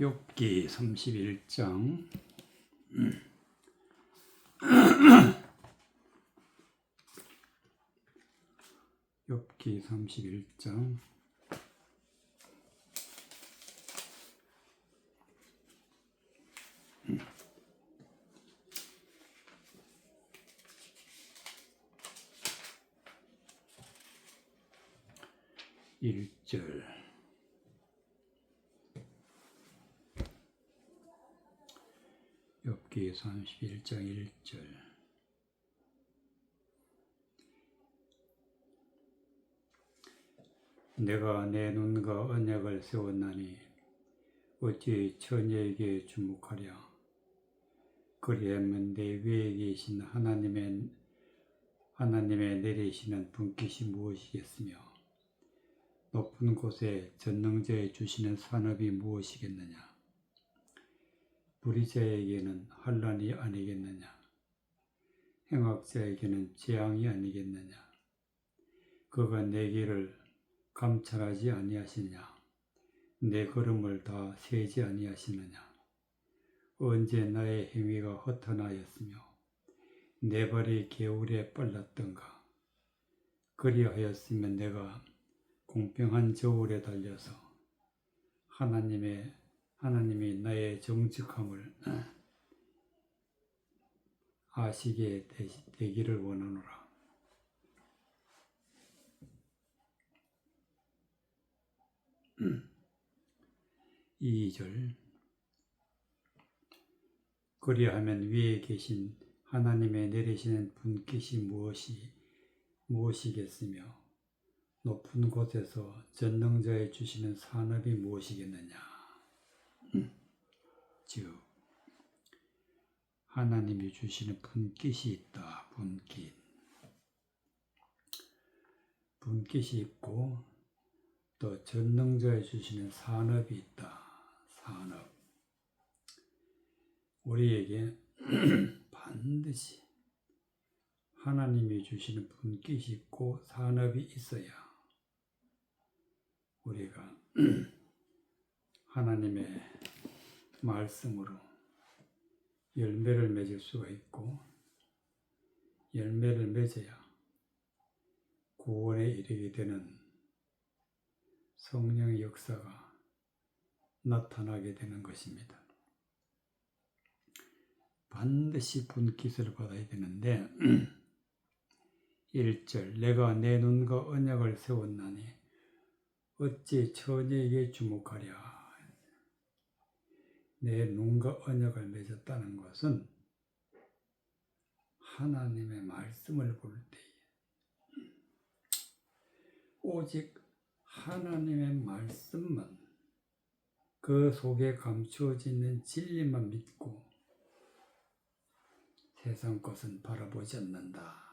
욥기 31장 욥기 31장 1절 욥기 31장 1절 내가 내 눈과 언약을 세웠나니 어찌 처녀에게 주목하랴. 그리하면 내 위에 계신 하나님의 내리시는 분깃이 무엇이겠으며 높은 곳에 전능자에 주시는 산업이 무엇이겠느냐. 불의자에게는 환난이 아니겠느냐. 행악자에게는 재앙이 아니겠느냐. 그가 내 길을 감찰하지 아니하시냐. 내 걸음을 다 세지 아니하시느냐. 언제 나의 행위가 허탄하였으며 내 발이 개울에 빨랐던가. 그리하였으면 내가 공평한 저울에 달려서 하나님이 나의 정직함을 아시게 되기를 원하노라. 이 2절 그리하면 위에 계신 하나님의 내리시는 분깃이 무엇이겠으며 높은 곳에서 전능자에 주시는 산업이 무엇이겠느냐. 즉 하나님이 주시는 분깃이 있다. 분깃이 있고 또 전능자에 주시는 산업이 있다. 산업. 우리에게 반드시 하나님이 주시는 분깃이 있고 산업이 있어야 우리가 하나님의 말씀으로 열매를 맺을 수가 있고 열매를 맺어야 구원에 이르게 되는 성령의 역사가 나타나게 되는 것입니다. 반드시 분깃을 받아야 되는데 1절 내가 내 눈과 언약을 세웠나니 어찌 처녀에게 주목하랴. 내 눈과 언약을 맺었다는 것은 하나님의 말씀을 볼 때에 오직 하나님의 말씀만 그 속에 감추어져 있는 진리만 믿고 세상 것은 바라보지 않는다.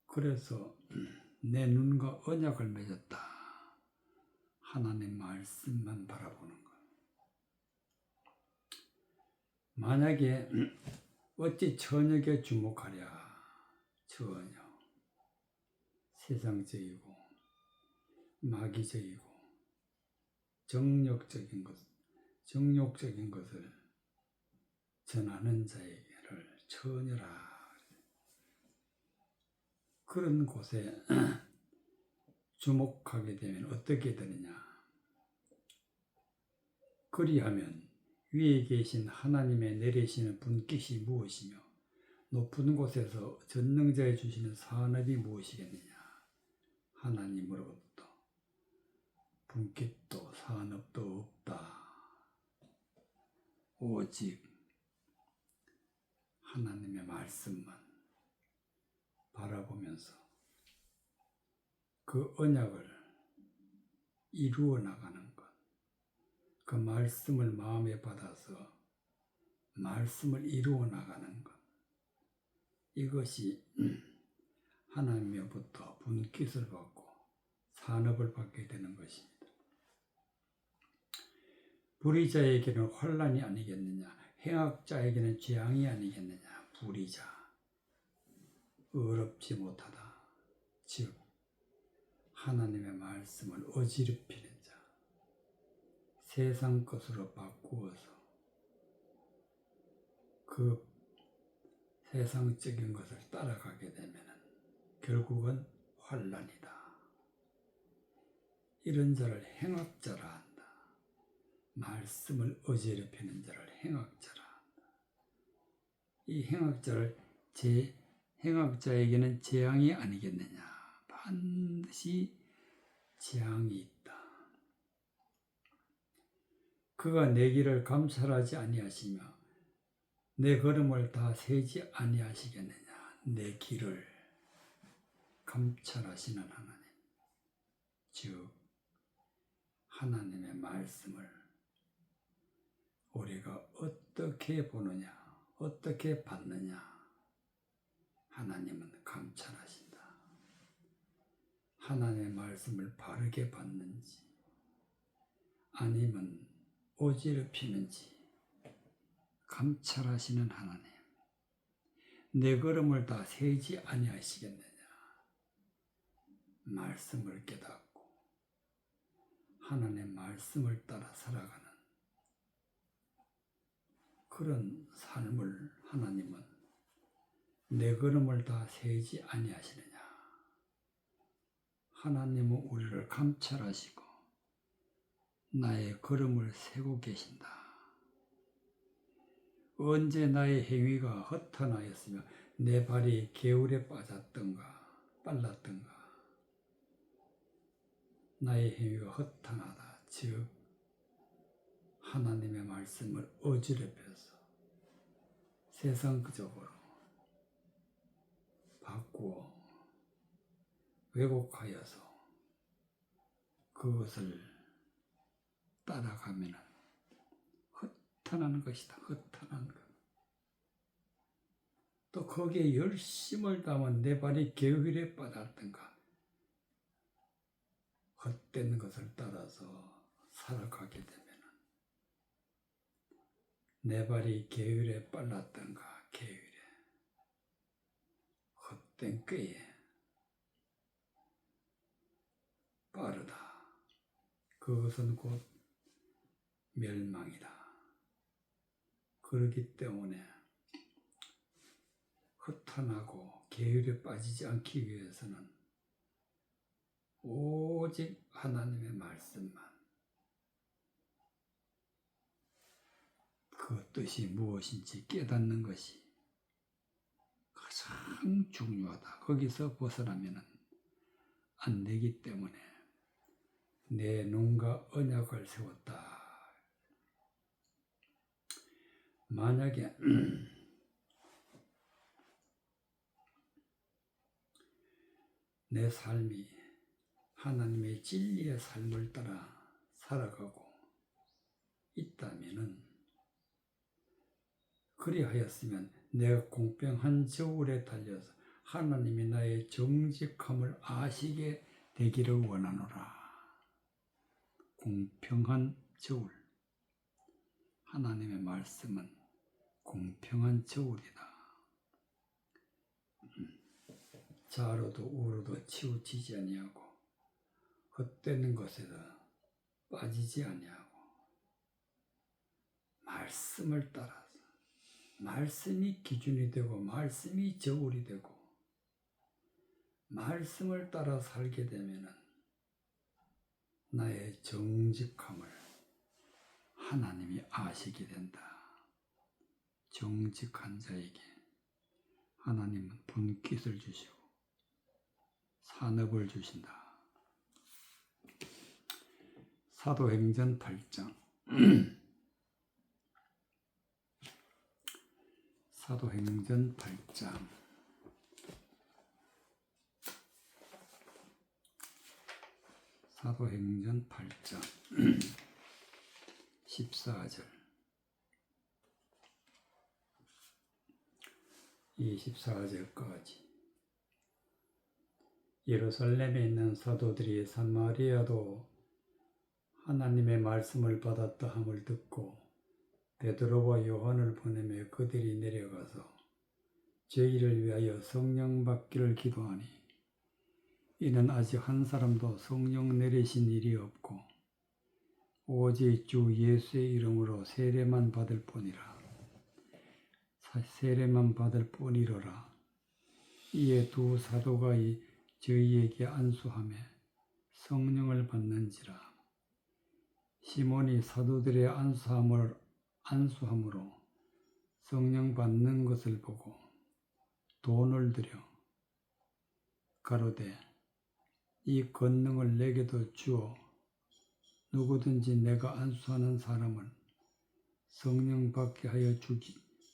그래서 내 눈과 언약을 맺었다. 하나님 말씀만 바라보는 것. 만약에 어찌 처녀에게 주목하랴. 처녀. 세상적이고 마귀적이고 정욕적인 것을 전하는 자에게를 처녀라. 그런 곳에 주목하게 되면 어떻게 되느냐. 그리하면 위에 계신 하나님의 내리시는 분깃이 무엇이며 높은 곳에서 전능자에 주시는 산업이 무엇이겠느냐. 하나님으로부터 분깃도 산업도 없다. 오직 하나님의 말씀만 바라보면서 그 언약을 이루어 나가는 것. 그 말씀을 마음에 받아서 말씀을 이루어 나가는 것. 이것이 하나님으로부터 분깃을 받고 산업을 받게 되는 것입니다. 불의자에게는 환난이 아니겠느냐. 행악자에게는 재앙이 아니겠느냐. 불의자. 의롭지 못하다. 즉 하나님의 말씀을 어지럽히는 자. 세상 것으로 바꾸어서 그 세상적인 것을 따라가게 되면 결국은 환란이다. 이런 자를 행악자라 한다. 말씀을 어지럽히는 자를 행악자라 한다. 이 행악자에게는 재앙이 아니겠느냐. 반드시 재앙이 있다. 그가 내 길을 감찰하지 아니하시며 내 걸음을 다 세지 아니하시겠느냐. 내 길을 감찰하시는 하나님, 즉 하나님의 말씀을 우리가 어떻게 보느냐, 어떻게 받느냐, 하나님은 감찰하신다. 하나님의 말씀을 바르게 받는지 아니면 어지럽히는지 감찰하시는 하나님, 내 걸음을 다 세지 아니하시겠느냐. 말씀을 깨닫고 하나님의 말씀을 따라 살아가는 그런 삶을 하나님은 내 걸음을 다 세지 아니하시느냐. 하나님은 우리를 감찰하시고 나의 걸음을 세고 계신다. 언제 나의 행위가 허탄하였으며 내 발이 개울에 빠졌던가 빨랐던가. 나의 행위가 허탄하다. 즉 하나님의 말씀을 어지럽혀서 세상적으로 바꾸어 왜곡하여서 그것을 따라가면 허탄한 것이다. 허탄한 것. 또 거기에 열심을 담은 내 발이 개울에 빠졌던가 헛된 것을 따라서 살아가게 되면 내 발이 개울에 빨랐던가 개울에 헛된 꾀에 빠르다. 그것은 곧 멸망이다. 그렇기 때문에 허탄하고 게으르 빠지지 않기 위해서는 오직 하나님의 말씀만, 그 뜻이 무엇인지 깨닫는 것이 가장 중요하다. 거기서 벗어나면 안 되기 때문에 내 눈과 언약을 세웠다. 만약에 내 삶이 하나님의 진리의 삶을 따라 살아가고 있다면은, 그리하였으면 내가 공평한 저울에 달려서 하나님이 나의 정직함을 아시게 되기를 원하노라. 공평한 저울. 하나님의 말씀은 공평한 저울이다. 좌로도 우로도 치우치지 아니하고 헛되는 것에다 빠지지 아니하고 말씀을 따라서, 말씀이 기준이 되고 말씀이 저울이 되고 말씀을 따라 살게 되면 나의 정직함을 하나님이 아시게 된다. 정직한 자에게 하나님은 분깃을 주시고 산업을 주신다. 사도행전 8장 사도행전 8장 14절 24절까지. 예루살렘에 있는 사도들이 사마리아도 하나님의 말씀을 받았다 함을 듣고 베드로와 요한을 보내며 그들이 내려가서 저희를 위하여 성령 받기를 기도하니, 이는 아직 한 사람도 성령 내리신 일이 없고 오직 주 예수의 이름으로 세례만 받을 뿐이라. 세례만 받을 뿐이로라. 이에 두 사도가 저희에게 안수하며 성령을 받는지라. 시몬이 사도들의 안수함으로 성령 받는 것을 보고 돈을 들여 가로되 이 권능을 내게도 주어 누구든지 내가 안수하는 사람을 성령 받게 하여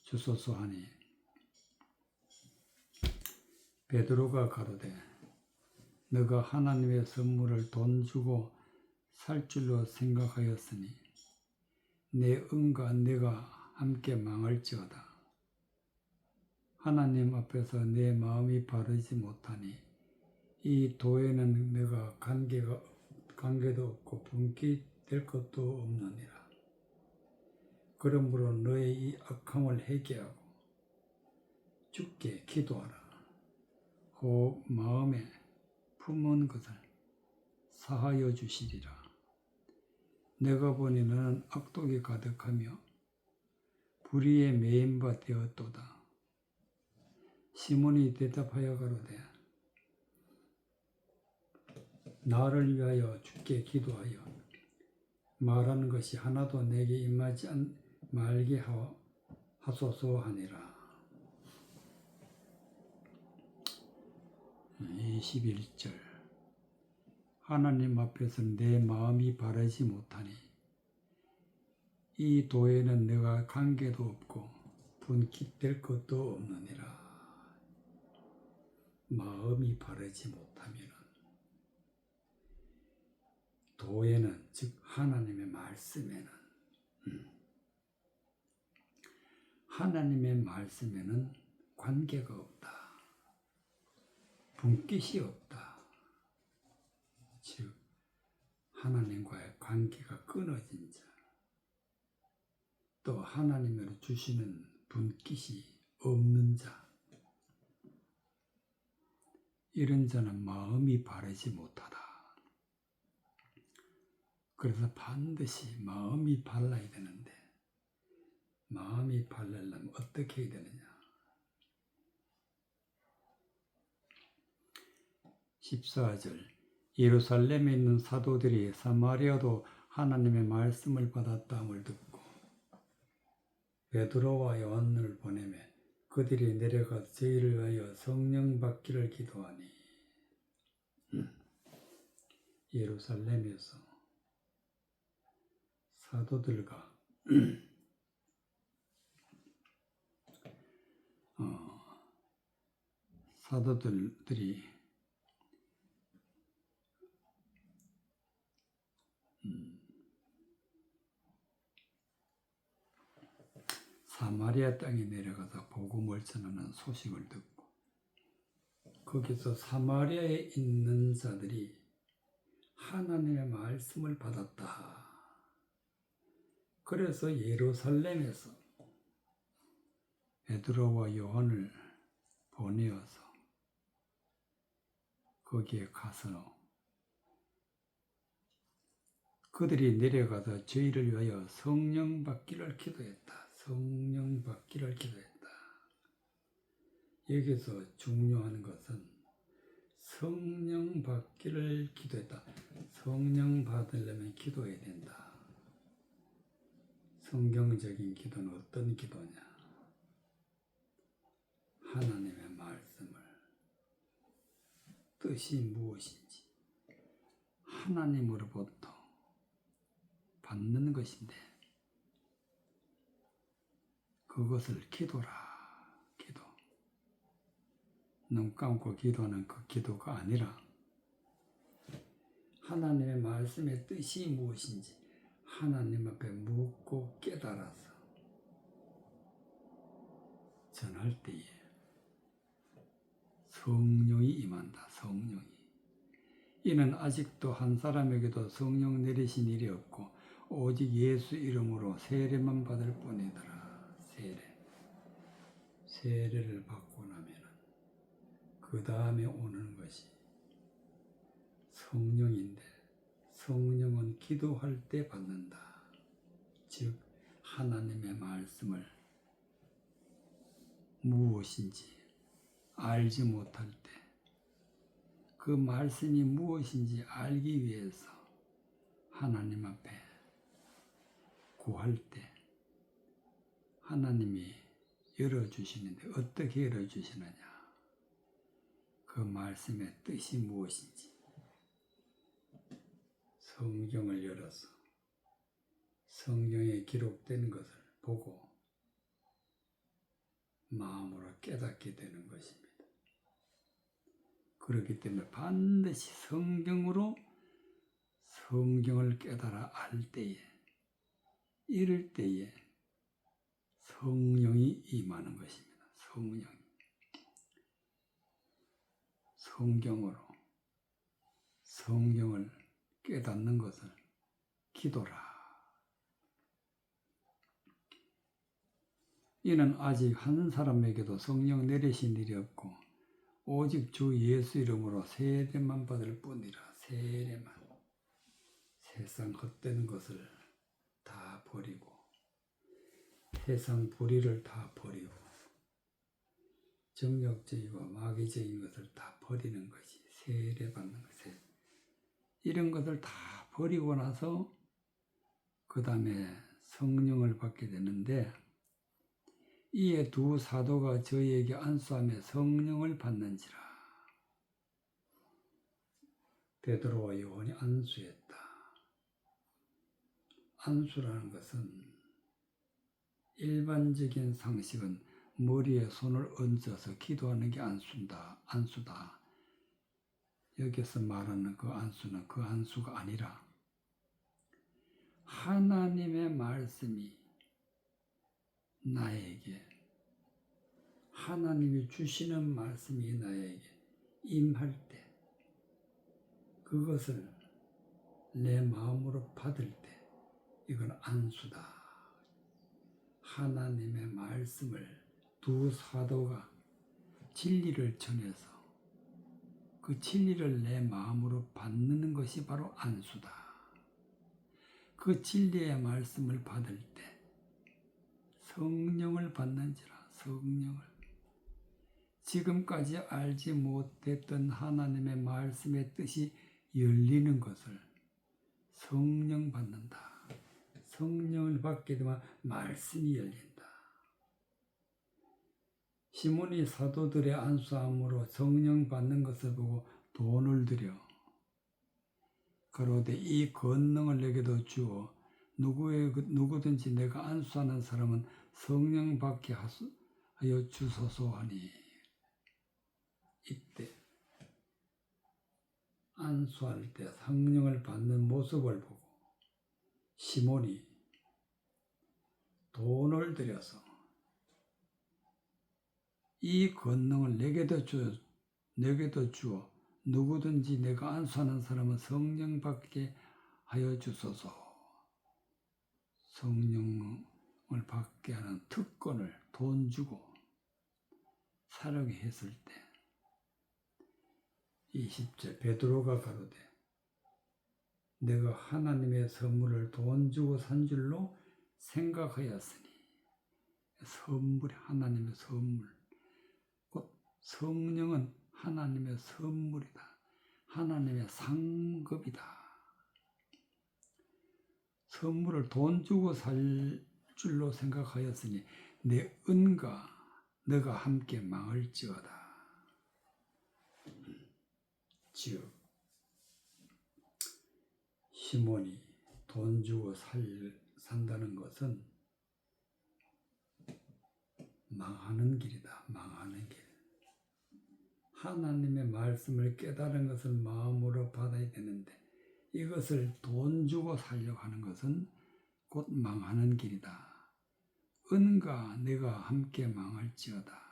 주소서 하니, 베드로가 가로되 너가 하나님의 선물을 돈 주고 살 줄로 생각하였으니 내 은과 내가 함께 망할지어다. 하나님 앞에서 내 마음이 바르지 못하니 이 도에는 내가 관계도 없고 분기 될 것도 없느니라. 그러므로 너의 이 악함을 회개하고 주께 기도하라. 혹 마음에 품은 것을 사하여 주시리라. 내가 보니 너는 악독이 가득하며 불의에 매인 바 되었도다. 시몬이 대답하여 가로되 나를 위하여 주께 기도하여 말하는 것이 하나도 내게 임하지 말게 하소서 하니라. 21절. 하나님 앞에서 내 마음이 바르지 못하니 이 도에는 내가 관계도 없고 분깃될 것도 없느니라. 마음이 바르지 못하면 도에는, 즉 하나님의 말씀에는 관계가 없다. 분깃이 없다. 즉 하나님과의 관계가 끊어진 자, 또 하나님으로 주시는 분깃이 없는 자, 이런 자는 마음이 바르지 못하다. 그래서 반드시 마음이 발라야 되는데, 마음이 바르려면 어떻게 해야 되느냐? 14절. 예루살렘에 있는 사도들이 사마리아도 하나님의 말씀을 받았다함을 듣고 베드로와 요한을 보내매 그들이 내려가 저희를 위하여 성령 받기를 기도하니, 예루살렘에서 사도들과 사도들이 사마리아 땅에 내려가서 복음을 전하는 소식을 듣고 거기서 사마리아에 있는 자들이 하나님의 말씀을 받았다. 그래서 예루살렘에서 베드로와 요한을 보내어서 거기에 가서 그들이 내려가서 저희를 위하여 성령 받기를 기도했다. 성령 받기를 기도했다. 여기서 중요한 것은 성령 받기를 기도했다. 성령 받으려면 기도해야 된다. 성경적인 기도는 어떤 기도냐? 하나님의 말씀을, 뜻이 무엇인지 하나님으로부터 받는 것인데, 그것을 기도라. 기도. 눈 감고 기도하는 그 기도가 아니라 하나님의 말씀의 뜻이 무엇인지 하나님 앞에 묻고 깨달아서 전할 때에 성령이 임한다. 성령이. 이는 아직도 한 사람에게도 성령 내리신 일이 없고 오직 예수 이름으로 세례만 받을 뿐이더라. 세례를 받고 나면은 그 다음에 오는 것이 성령인데, 성령은 기도할 때 받는다. 즉 하나님의 말씀을 무엇인지 알지 못할 때 그 말씀이 무엇인지 알기 위해서 하나님 앞에 구할 때 하나님이 열어주시는데 어떻게 열어주시느냐? 그 말씀의 뜻이 무엇인지 성경을 열어서 성경에 기록된 것을 보고 마음으로 깨닫게 되는 것입니다. 그렇기 때문에 반드시 성경으로 성경을 깨달아 알 때에 이럴 때에 성령이 임하는 것입니다. 성경으로 성경을 깨닫는 것을 기도라. 이는 아직 한 사람에게도 성령 내리신 일이 없고 오직 주 예수 이름으로 세례만 받을 뿐이라. 세례만. 세상 헛된 것을 다 버리고 세상 불의를 다 버리고 정력적이고 마귀적인 것을 다 버리는 것이 세례 받는 것. 이런 것을 다 버리고 나서 그 다음에 성령을 받게 되는데 이에 두 사도가 저희에게 안수하며 성령을 받는지라. 베드로와 요한이 안수했다. 안수라는 것은 일반적인 상식은 머리에 손을 얹어서 기도하는 게 안수다. 여기서 말하는 그 안수는 그 안수가 아니라 하나님의 말씀이 나에게 하나님이 주시는 말씀이 나에게 임할 때 그것을 내 마음으로 받을 때 이건 안수다. 하나님의 말씀을 두 사도가 진리를 전해서 그 진리를 내 마음으로 받는 것이 바로 안수다. 그 진리의 말씀을 받을 때 성령을 받는지라. 성령을 지금까지 알지 못했던 하나님의 말씀의 뜻이 열리는 것을 성령 받는다. 성령을 받게 되면 말씀이 열린다. 시몬이 사도들의 안수함으로 성령 받는 것을 보고 돈을 들여 가로되 이 권능을 내게도 주어 누구든지 내가 안수하는 사람은 성령 받게 하여 주소서 하니. 이때 안수할 때 성령을 받는 모습을 보고 시몬이 돈을 들여서 이 권능을 내게도 주어 누구든지 내가 안수하는 사람은 성령 받게 하여 주소서. 성령을 받게 하는 특권을 돈 주고 사려게 했을 때 20절 베드로가 가로되 내가 하나님의 선물을 돈 주고 산 줄로 생각하였으니. 선물이 하나님의 선물. 곧 성령은 하나님의 선물이다. 하나님의 상급이다. 선물을 돈 주고 살 줄로 생각하였으니 내 은과 너가 함께 망할지어다. 즉 시몬이 돈 주고 산다는 것은 망하는 길이다. 망하는 길. 하나님의 말씀을 깨달은 것을 마음으로 받아야 되는데 이것을 돈 주고 살려고 하는 것은 곧 망하는 길이다. 은과 내가 함께 망할지어다.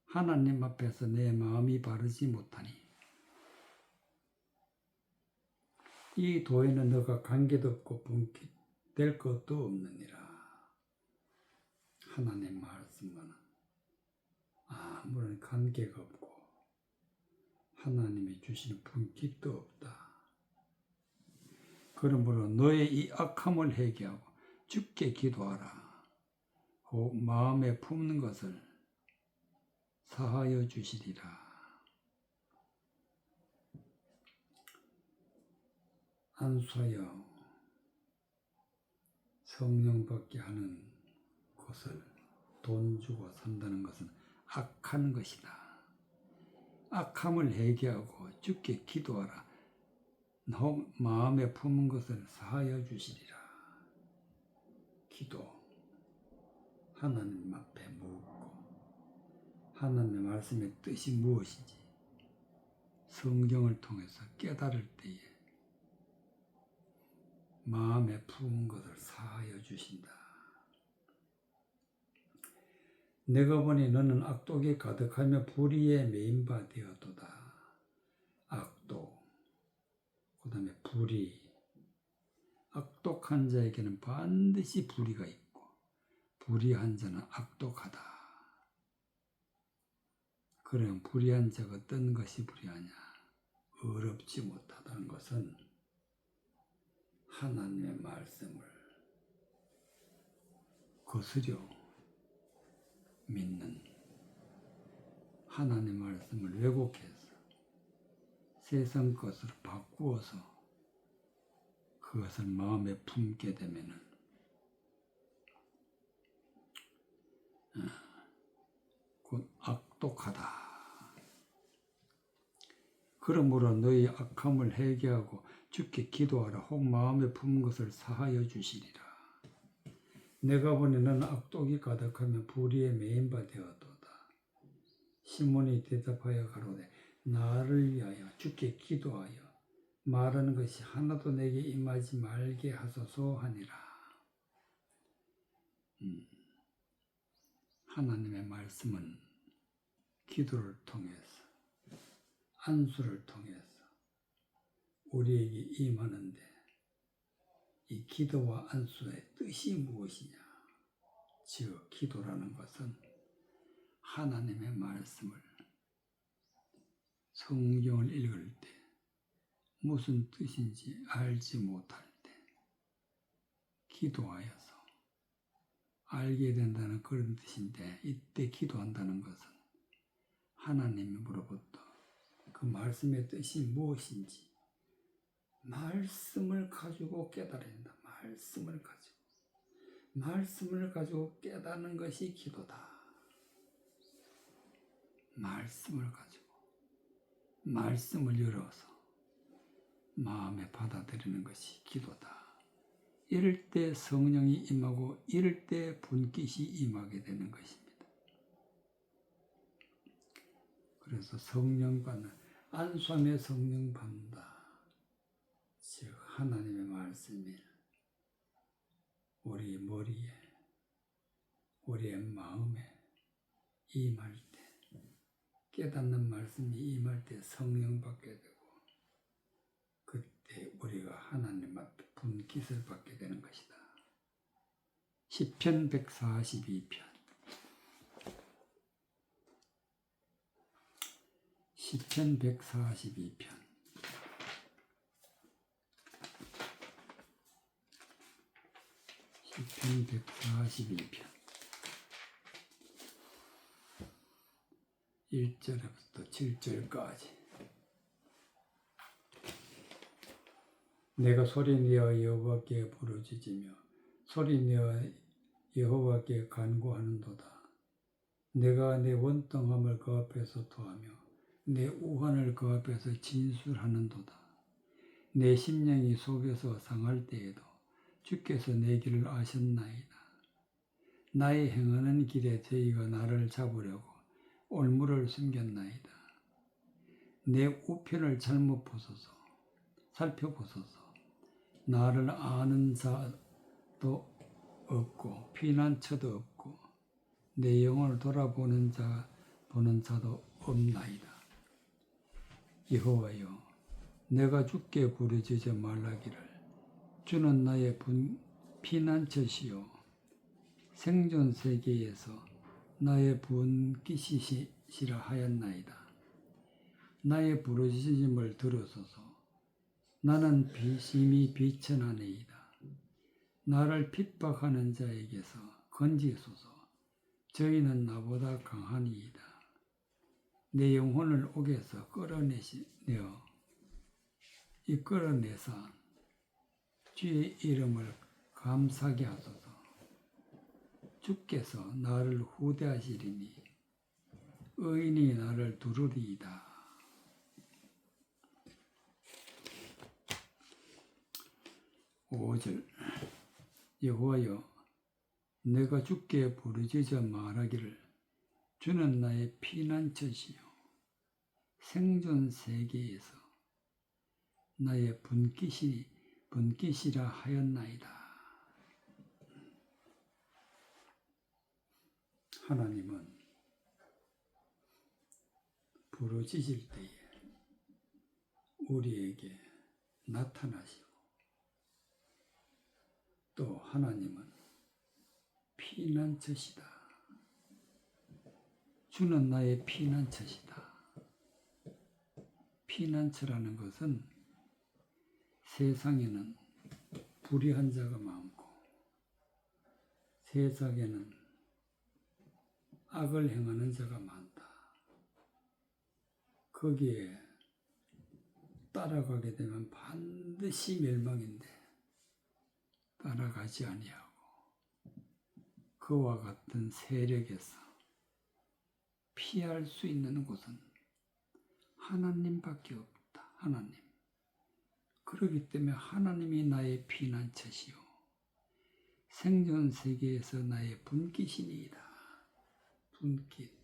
하나님 앞에서 내 마음이 바르지 못하니 이 도에는 너가 관계도 없고 분깃될 것도 없느니라. 하나님 말씀과는 아무런 관계가 없고 하나님이 주시는 분깃도 없다. 그러므로 너의 이 악함을 회개하고 주께 기도하라. 혹 마음에 품는 것을 사하여 주시리라. 안수하여 성령 받게 하는 것을 돈 주고 산다는 것은 악한 것이다. 악함을 회개하고 주께 기도하라. 혹 마음에 품은 것을 사하여 주시리라. 기도. 하나님 앞에 묻고 하나님의 말씀의 뜻이 무엇인지 성경을 통해서 깨달을 때에 마음에 품은 것을 사하여 주신다. 내가 보니 너는 악독에 가득하며 불의에 매인 바 되었도다. 악독, 그 다음에 불의. 악독한 자에게는 반드시 불의가 있고 불의한 자는 악독하다. 그럼 불의한 자가 어떤 것이 불의하냐? 어렵지 못하다는 것은 하나님의 말씀을 거스려 믿는, 하나님의 말씀을 왜곡해서 세상 것으로 바꾸어서 그것을 마음에 품게 되면은 곧 악독하다. 그러므로 너희 악함을 회개하고 주께 기도하라. 혹 마음에 품은 것을 사하여 주시리라. 내가 보니 너는 악독이 가득하며 불의에 매인 바 되었도다. 시몬이 대답하여 가로되 나를 위하여 주께 기도하여 말하는 것이 하나도 내게 임하지 말게 하소서 하니라. 하나님의 말씀은 기도를 통해서, 안수를 통해서 우리에게 임하는데 이 기도와 안수의 뜻이 무엇이냐? 즉 기도라는 것은 하나님의 말씀을 성경을 읽을 때 무슨 뜻인지 알지 못할 때 기도하여서 알게 된다는 그런 뜻인데, 이때 기도한다는 것은 하나님으로부터 그 말씀의 뜻이 무엇인지 말씀을 가지고 깨달아야 된다. 말씀을 가지고 깨닫는 것이 기도다. 말씀을 가지고 말씀을 열어서 마음에 받아들이는 것이 기도다. 이럴 때 성령이 임하고 이럴 때 분깃이 임하게 되는 것입니다. 그래서 성령 받는, 안수함에 성령 받는다. 즉 하나님의 말씀이 우리 머리에, 우리의 마음에 임할 때, 깨닫는 말씀이 임할 때 성령 받게 되고 그때 우리가 하나님 앞에 분깃을 받게 되는 것이다. 시편 142편 시편 142편 시편 142편 1절부터 7절까지 내가 소리내어 여호와께 부르짖으며 소리내어 여호와께 간구하는도다. 내가 내 원통함을 그 앞에서 토하며 내 우환을 그 앞에서 진술하는도다. 내 심령이 속에서 상할 때에도 주께서 내 길을 아셨나이다. 나의 행하는 길에 저희가 나를 잡으려고 올무를 숨겼나이다. 내 우편을 잘못 살펴보소서. 나를 아는 자도 없고 피난처도 없고 내 영혼을 돌아보는 자도 없나이다. 여호와여, 내가 주께 부르짖어 말하기를 주는 나의 피난처시요 생존 세계에서 나의 분깃이시라 하였나이다. 나의 부르짖음을 들으소서. 나는 심히 비천하니이다. 나를 핍박하는 자에게서 건지소서. 저희는 나보다 강하니이다. 내 영혼을 옥에서 끌어내서 주의 이름을 감사하게 하소서. 주께서 나를 후대하시리니 의인이 나를 두루리이다. 5절. 여호와여, 내가 주께 부르짖어 말하기를 주는 나의 피난처시요 생존 세계에서 나의 분깃이라 하였나이다. 하나님은 부르짖을 때에 우리에게 나타나시고, 또 하나님은 피난처시다. 주는 나의 피난처시다. 피난처라는 것은 세상에는 불의한 자가 많고 세상에는 악을 행하는 자가 많다. 거기에 따라가게 되면 반드시 멸망인데 따라가지 아니하고 그와 같은 세력에서 피할 수 있는 곳은 하나님밖에 없다. 하나님. 그렇기 때문에 하나님이 나의 피난처시요 생존 세계에서 나의 분깃이니이다. 분깃.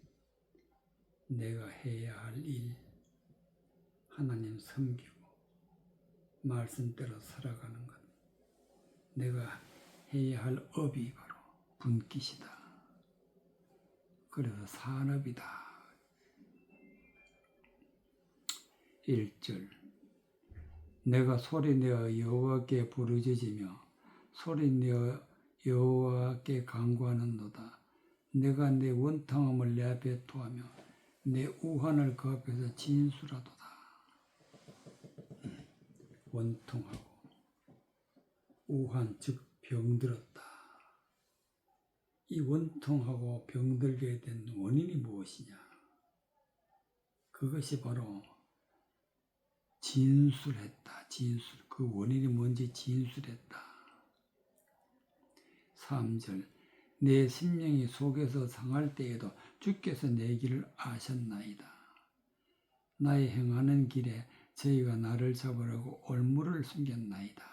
내가 해야 할 일, 하나님 섬기고 말씀대로 살아가는 것, 내가 해야 할 업이 바로 분깃이다. 그래서 산업이다. 1절. 내가 소리내어 여호와께 부르짖으며 소리내어 여호와께 간구하는도다. 내가 내 원탕함을 내 앞에 토하며 내 우환을 그 앞에서 진술하도다. 원통하고 우환, 즉 병들었다. 이 원통하고 병들게 된 원인이 무엇이냐? 그것이 바로 진술했다. 진술. 그 원인이 뭔지 진술했다. 3절. 내 심령이 속에서 상할 때에도 주께서 내 길을 아셨나이다. 나의 행하는 길에 저희가 나를 잡으려고 올무를 숨겼나이다.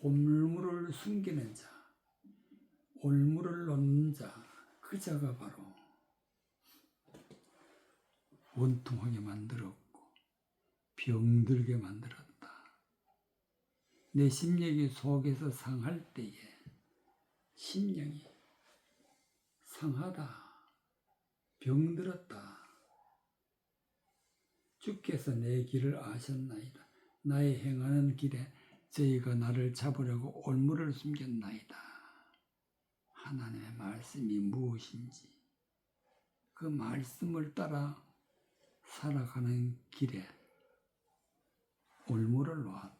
올무를 숨기는 자, 올무를 놓는 자, 그 자가 바로 원통하게 만들었고 병들게 만들었다. 내 심령이 속에서 상할 때에 심령이 상하다, 병들었다. 주께서 내 길을 아셨나이다. 나의 행하는 길에 저희가 나를 잡으려고 올무를 숨겼나이다. 하나님의 말씀이 무엇인지 그 말씀을 따라 살아가는 길에 올무를 놓았다.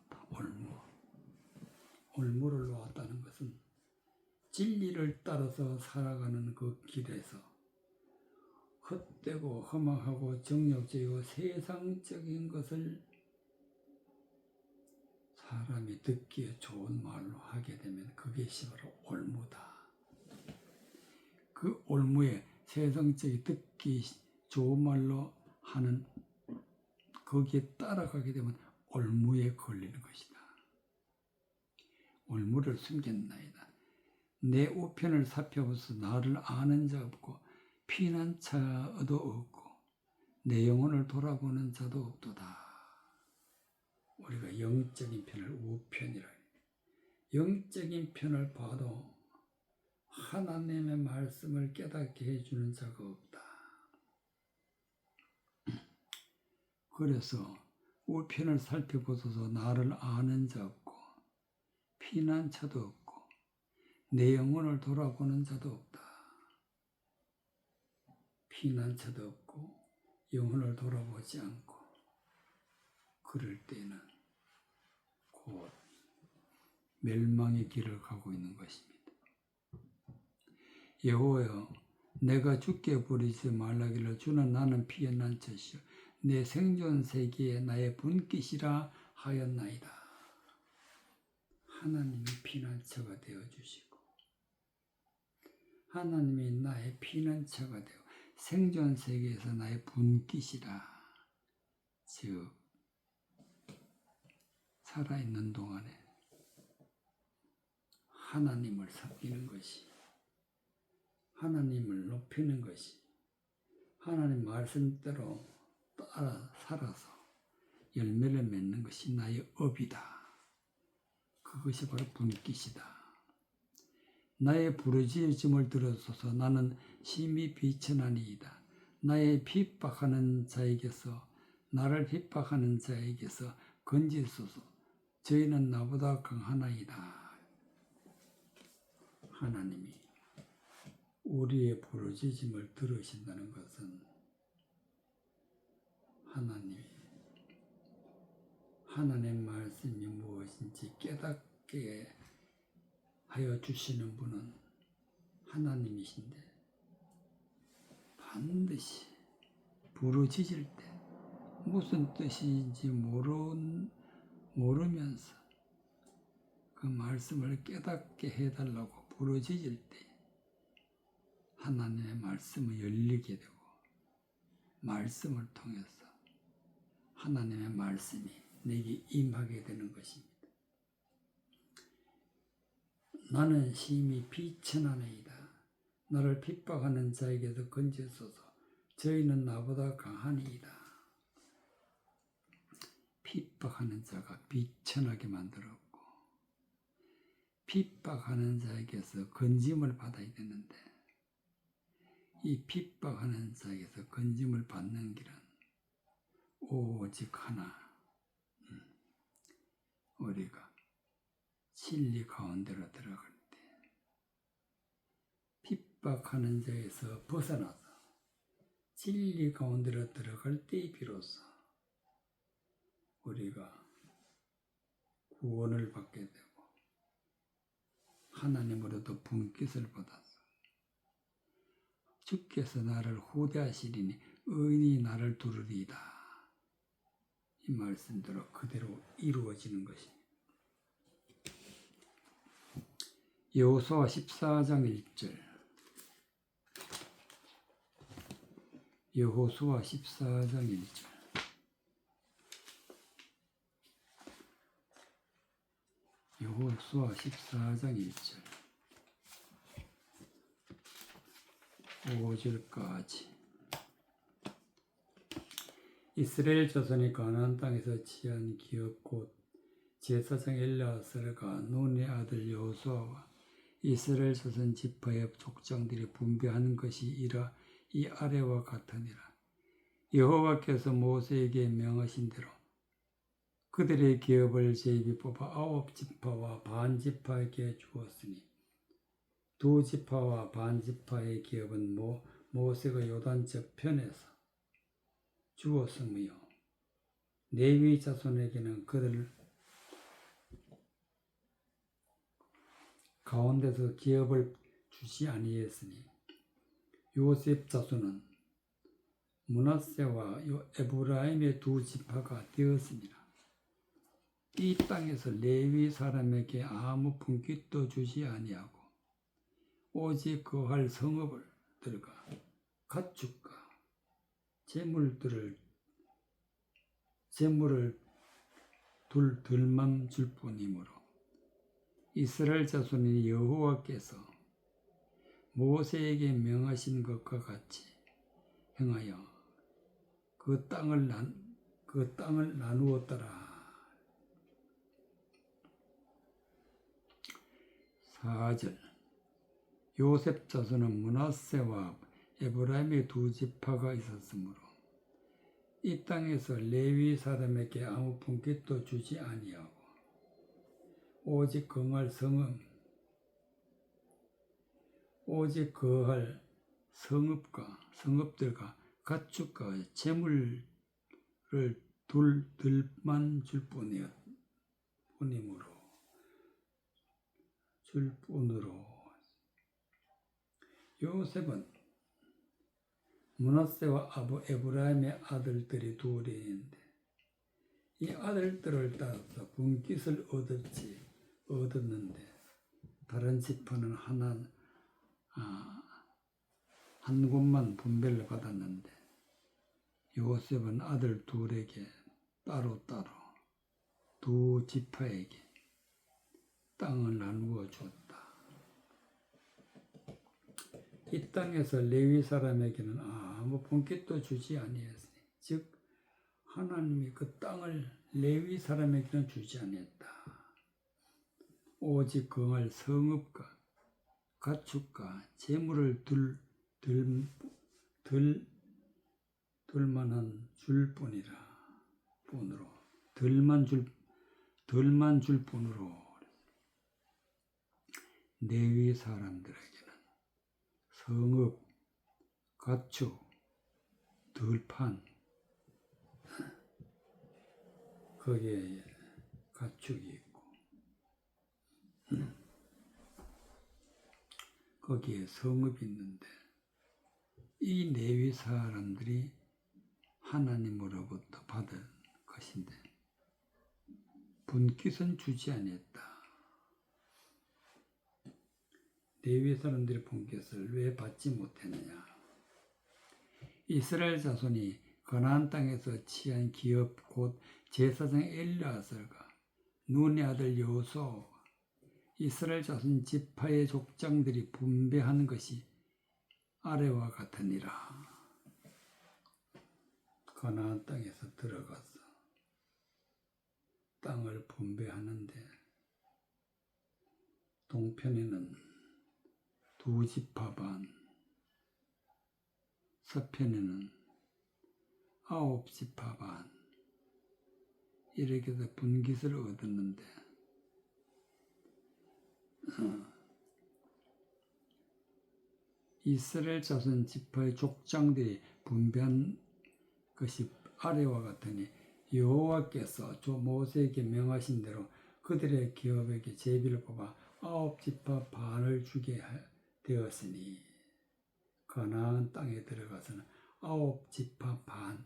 올무를 놓았다는 것은 진리를 따라서 살아가는 그 길에서 헛되고 험악하고 정욕적이고 세상적인 것을 사람이 듣기에 좋은 말로 하게 되면 그것이 바로 올무다. 그 올무에 세상적이 듣기 좋은 말로 하는 거기에 따라가게 되면 올무에 걸리는 것이다. 올무를 숨겼나이다. 내 우편을 살펴보서 나를 아는 자 없고 피난처도 없고 내 영혼을 돌아보는 자도 없도다. 우리가 영적인 편을 우편이라 해요. 영적인 편을 봐도 하나님의 말씀을 깨닫게 해주는 자가 없다. 그래서 우편을 살펴보소서 나를 아는 자 없고 피난처도 없고 내 영혼을 돌아보는 자도 없다. 피난처도 없고 영혼을 돌아보지 않고 그럴 때는 곧 멸망의 길을 가고 있는 것입니다. 여호와여, 내가 주께 부르지 말라기를 주는 나는 피어난 젖이요 내 생존 세계에 나의 분깃이라 하였나이다. 하나님이 피난처가 되어주시고 하나님이 나의 피난처가 되어 생존 세계에서 나의 분깃이라, 즉 살아있는 동안에 하나님을 섬기는 것이, 하나님을 높이는 것이, 하나님 말씀대로 따라 살아서 열매를 맺는 것이 나의 업이다. 그것이 바로 분깃이다. 나의 부르짖음을 들으소서. 나는 심히 비천하니이다. 나의 핍박하는 자에게서, 나를 핍박하는 자에게서 건지소서. 저희는 나보다 강하나이다. 하나님이 우리의 부르짖음을 들으신다는 것은 하나님 말씀이 무엇인지 깨닫게 하여 주시는 분은 하나님이신데, 반드시 부르짖을 때 무슨 뜻인지 모르면서 그 말씀을 깨닫게 해달라고 부르짖을 때 하나님의 말씀이 열리게 되고, 말씀을 통해서 하나님의 말씀이 내게 임하게 되는 것입니다. 나는 심히 비천하나이다. 나를 핍박하는 자에게서 건지소서. 저희는 나보다 강하니이다. 핍박하는 자가 비천하게 만들었고, 핍박하는 자에게서 건짐을 받아야 되는데, 이 핍박하는 자에게서 건짐을 받는 길은 오직 하나, 우리가 진리 가운데로 들어갈 때, 핍박하는 자에서 벗어나서 진리 가운데로 들어갈 때 비로소 우리가 구원을 받게 되고 하나님으로부터 분깃을 받아서 주께서 나를 후대하시리니 의인이 나를 두르리이다. 이 말씀대로 그대로 이루어지는 것입니다. 여호수아 14장 1절. 여호수아 14장 1절. 여호수아 14장 1절. 5절까지. 이스라엘 자손이 가나안 땅에서 취한 기업 곧 제사장 엘르아살과 눈의 아들 여호수아와 이스라엘 자손 지파의 족장들이 분배하는 것이 이라 이 아래와 같으니라. 여호와께서 모세에게 명하신 대로 그들의 기업을 제비 뽑아 9지파와 반 지파에게 주었으니 2지파와 반 지파의 기업은 모세가 요단 저편에서 주었으며 레위 자손에게는 그들 가운데서 기업을 주지 아니했으니 요셉 자손은 므낫세와 에브라임의 2지파가 되었습니다. 이 땅에서 레위 사람에게 아무 분깃도 주지 아니하고 오직 거할 성읍을 들어가 가축과 재물을 둘만 줄 뿐이므로 이스라엘 자손이 여호와께서 모세에게 명하신 것과 같이 행하여 그 땅을 나누었더라. 4절. 요셉 자손은 므낫세와 에브라임의 2지파가 있었으므로 이 땅에서 레위 사람에게 아무 분깃도 주지 아니하고 오직 거할 성읍과 성읍들과 가축과 재물을 둘만 줄 뿐으로 요셉은 므낫세와 에브라임의 아들들이 둘이 있는데 이 아들들을 따라서 분깃을 얻었는데 다른 지파는 한 곳만 분배를 받았는데 요셉은 아들 둘에게 따로따로 두 지파에게 땅을 나누어 주었다. 이 땅에서 레위 사람에게는 아무 분깃도 주지 아니했으니 즉 하나님이 그 땅을 레위 사람에게는 주지 아니했다. 오직 거할 성읍과 가축과 재물을 둘만한 줄 뿐으로 덜만 줄 뿐으로 레위 사람들에게는 성읍, 가축, 들판 거기에 가축이 있고 거기에 성읍이 있는데 이 레위 사람들이 하나님으로부터 받은 것인데 분깃은 주지 아니했다. 레위 사람들의 분깃을 왜 받지 못했느냐? 이스라엘 자손이 가나안 땅에서 취한 기업 곧 제사장 엘르아살과 눈의 아들 여호수아와 이스라엘 자손 지파의 족장들이 분배하는 것이 아래와 같으니라. 가나안 땅에서 들어가서 땅을 분배하는데 동편에는 두 지파 반, 서편에는 9지파 반 이렇게 해서 분깃을 얻었는데 이스라엘 자손 지파의 족장들이 분배한 것이 아래와 같으니 여호와께서 모세에게 명하신 대로 그들의 기업에게 제비를 뽑아 9지파 반을 주게 되었으니 가나안 땅에 들어가서는 9지파 반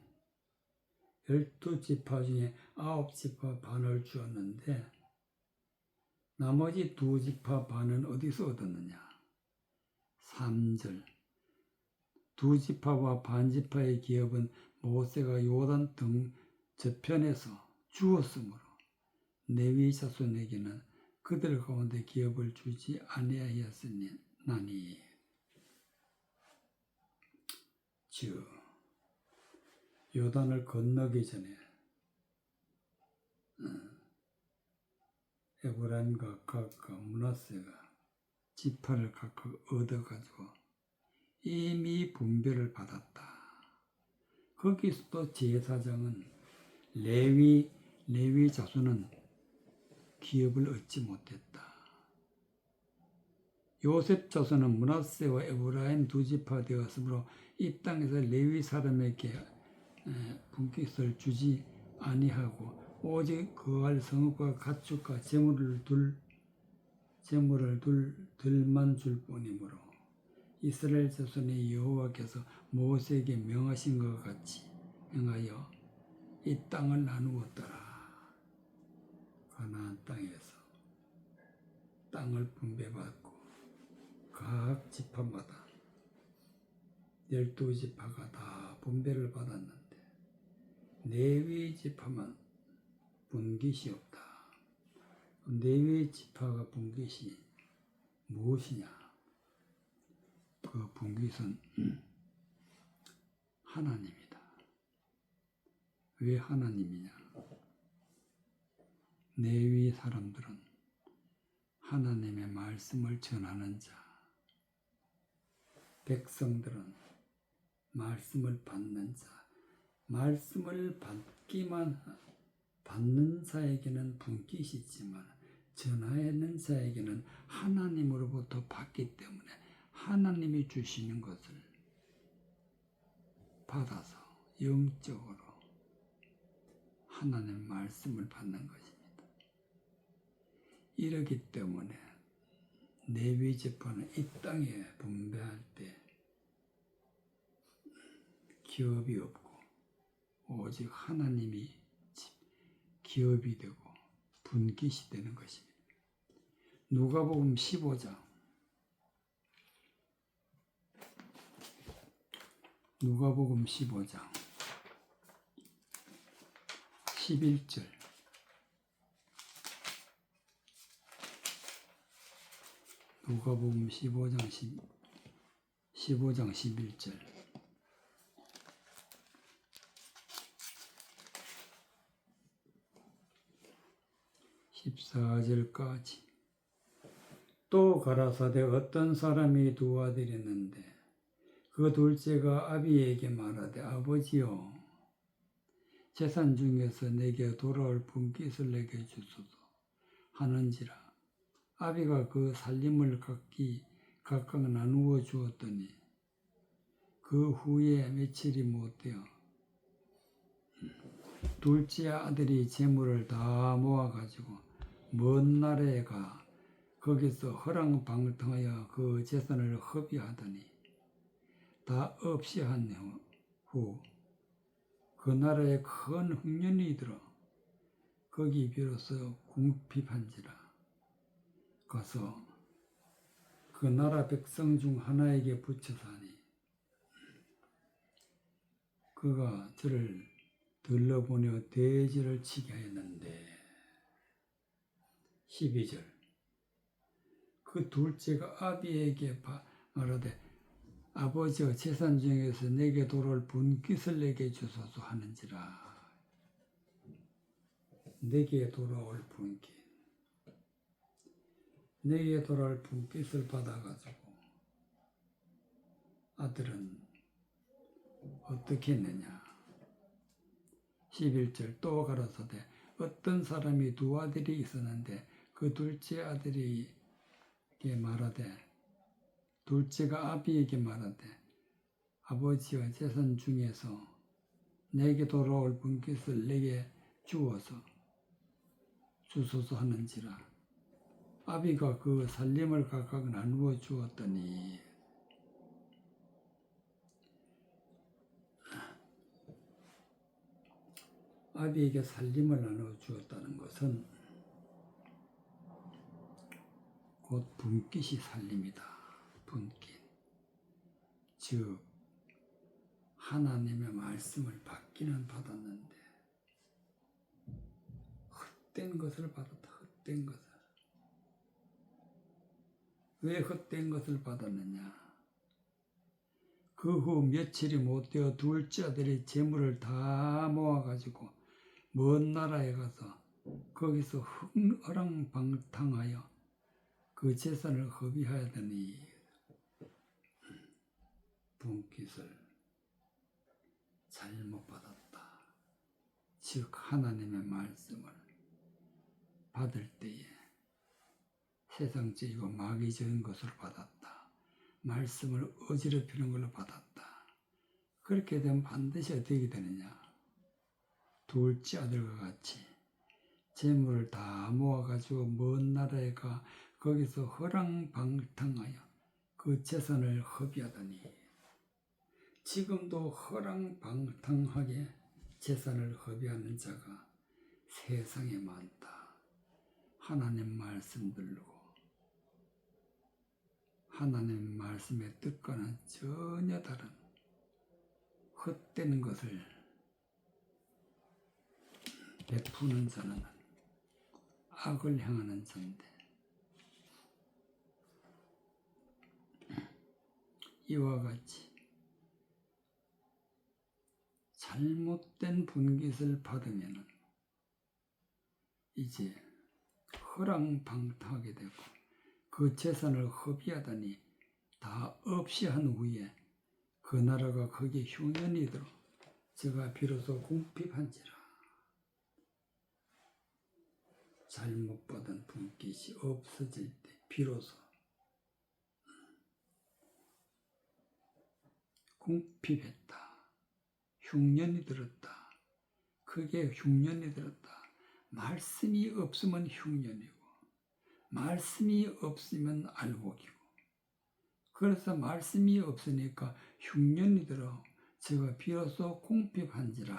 12지파 중에 9지파 반을 주었는데 나머지 2지파 반은 어디서 얻었느냐? 3절 2지파와 반지파의 기업은 모세가 요단 등 저편에서 주었으므로 레위 자손에게는 그들 가운데 기업을 주지 아니하였으니 즉 요단을 건너기 전에 에브라임과 각과 므낫세가 지파를 각각 얻어가지고 이미 분배를 받았다. 거기서도 제사장은 레위 자손은 기업을 얻지 못했다. 요셉 자손은 므낫세와 에브라임 두 지파 되었으므로 이 땅에서 레위 사람에게 분깃을 주지 아니하고 오직 거할 성읍과 가축과 재물을 둘만 줄 뿐이므로 이스라엘 자손의 여호와께서 모세에게 명하신 것 같이 행하여 이 땅을 나누었더라. 가나안 땅에서 땅을 분배받고 각 지파마다 12지파가 다 분배를 받았는데 레위 지파만 분깃이 없다. 레위 지파가 분깃이 무엇이냐? 그 분깃은 하나님이다. 왜 하나님이냐? 레위 사람들은 하나님의 말씀을 전하는 자, 백성들은 말씀을 받는 자, 말씀을 받는 자에게는 분깃이 있지만 전하는 자에게는 하나님으로부터 받기 때문에 하나님이 주시는 것을 받아서 영적으로 하나님 말씀을 받는 것입니다. 이러기 때문에 내위지파는 이 땅에 분배할 때 기업이 없고 오직 하나님이 기업이 되고 분깃이 되는 것입니다. 누가복음 15장 누가복음 15장 11절 누가복음 15장 11절 14절까지 또 가라사대 어떤 사람이 두 아들이 있는데 그 둘째가 아비에게 말하되 아버지여 재산 중에서 내게 돌아올 분깃을 내게 주소서 하는지라 아비가 그 살림을 각각 나누어 주었더니 그 후에 며칠이 못되어 둘째 아들이 재물을 다 모아가지고 먼 나라에 가 거기서 허랑방탕하여 그 재산을 허비하더니 다 없이 한 후 그 나라에 큰 흉년이 들어 거기 비로소 궁핍한지라 가서 그 나라 백성 중 하나에게 붙여사니 그가 저를 들러보내어 돼지를 치게 하였는데 12절 그 둘째가 아비에게 말하되 아버지여 재산 중에서 내게 돌아올 분깃을 내게 주소서 하는지라 내게 돌아올 분깃 내게 돌아올 분깃을 받아가지고 아들은 어떻게 했느냐 11절 또 가라사대 어떤 사람이 두 아들이 있었는데 그 둘째 아들에게 말하되 둘째가 아비에게 말하되 아버지와 재산 중에서 내게 돌아올 분깃을 내게 주어서 주소서 하는지라 아비가 그 살림을 각각 나누어 주었더니 아비에게 살림을 나누어 주었다는 것은 곧 분깃이 살림이다. 분깃 즉 하나님의 말씀을 받기는 받았는데 헛된 것을 받았다. 헛된 것을. 왜 헛된 것을 받았느냐? 그 후 며칠이 못되어 둘째 아들이 재물을 다 모아가지고 먼 나라에 가서 거기서 허랑방탕하여 그 재산을 허비하더니 분깃을 잘못 받았다. 즉 하나님의 말씀을 받을 때에 세상적이고 마귀적인 것을 받았다. 말씀을 어지럽히는 걸로 받았다. 그렇게 되면 반드시 어떻게 되느냐? 둘째 아들과 같이 재물을 다 모아가지고 먼 나라에 가 거기서 허랑방탕하여 그 재산을 허비하더니 지금도 허랑방탕하게 재산을 허비하는 자가 세상에 많다. 하나님 말씀 들고 하나님 말씀의 뜻과는 전혀 다른 헛된 것을 베푸는 자는 악을 행하는 자인데 이와 같이 잘못된 분깃을 받으면 이제 허랑방탕하게 되고 그 재산을 허비하다니 다 없이 한 후에 그 나라가 거기에 흉년이 들어 제가 비로소 궁핍한지라. 잘못 받은 분깃이 없어질 때 비로소 궁핍했다. 흉년이 들었다. 그게 흉년이 들었다. 말씀이 없으면 흉년이고 말씀이 없으면 알곡이고 그래서 말씀이 없으니까 흉년이 들어 제가 비로소 궁핍한지라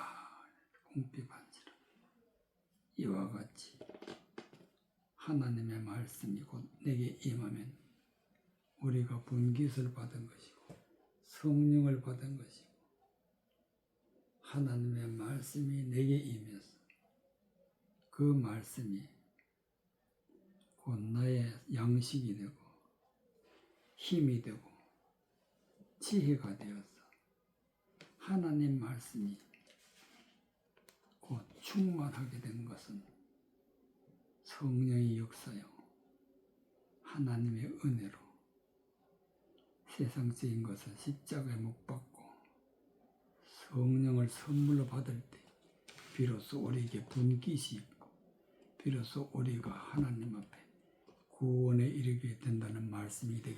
이와 같이 하나님의 말씀이 곧 내게 임하면 우리가 분깃을 받은 것이고 성령을 받은 것이고 하나님의 말씀이 내게 임해서 그 말씀이 곧 나의 양식이 되고 힘이 되고 지혜가 되어서 하나님 말씀이 곧 충만하게 된 것은 성령의 역사요 하나님의 은혜로 세상적인 것은 십자가에 못 박고 성령을 선물로 받을 때 비로소 우리에게 분깃이 있고 비로소 우리가 하나님 앞에 구원에 이르게 된다는 말씀이 되겠습니다.